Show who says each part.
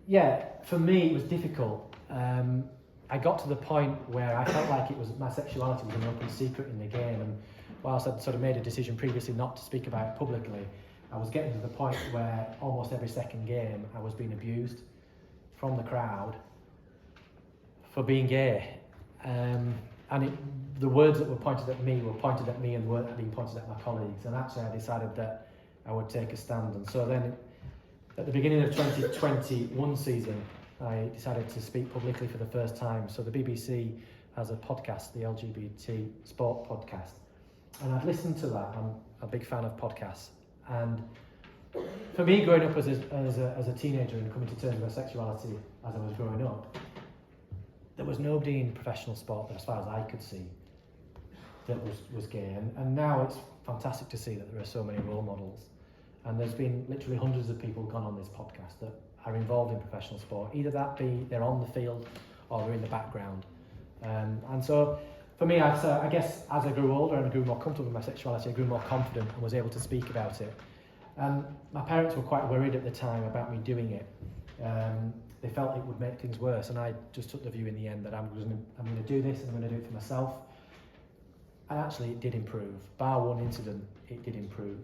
Speaker 1: yeah, for me it was difficult. I got to the point where I felt like my sexuality was an open secret in the game, and whilst I'd sort of made a decision previously not to speak about it publicly, I was getting to the point where almost every second game I was being abused from the crowd for being gay. The words that were pointed at me and weren't being pointed at my colleagues, and actually I decided that I would take a stand. And so then at the beginning of 2021 season, I decided to speak publicly for the first time. So the BBC has a podcast, the LGBT Sport Podcast, and I've listened to that. I'm a big fan of podcasts, and for me, growing up as a teenager and coming to terms with sexuality as I was growing up, there was nobody in professional sport that, as far as I could see, that was gay. And now it's fantastic to see that there are so many role models. And there's been literally hundreds of people gone on this podcast that are involved in professional sport, either that be they're on the field or they're in the background. And so for me, I guess as I grew older and I grew more comfortable with my sexuality, I grew more confident and was able to speak about it. And my parents were quite worried at the time about me doing it. They felt it would make things worse, and I just took the view in the end that I'm going to do this and I'm going to do it for myself. And actually it did improve. Bar one incident, it did improve.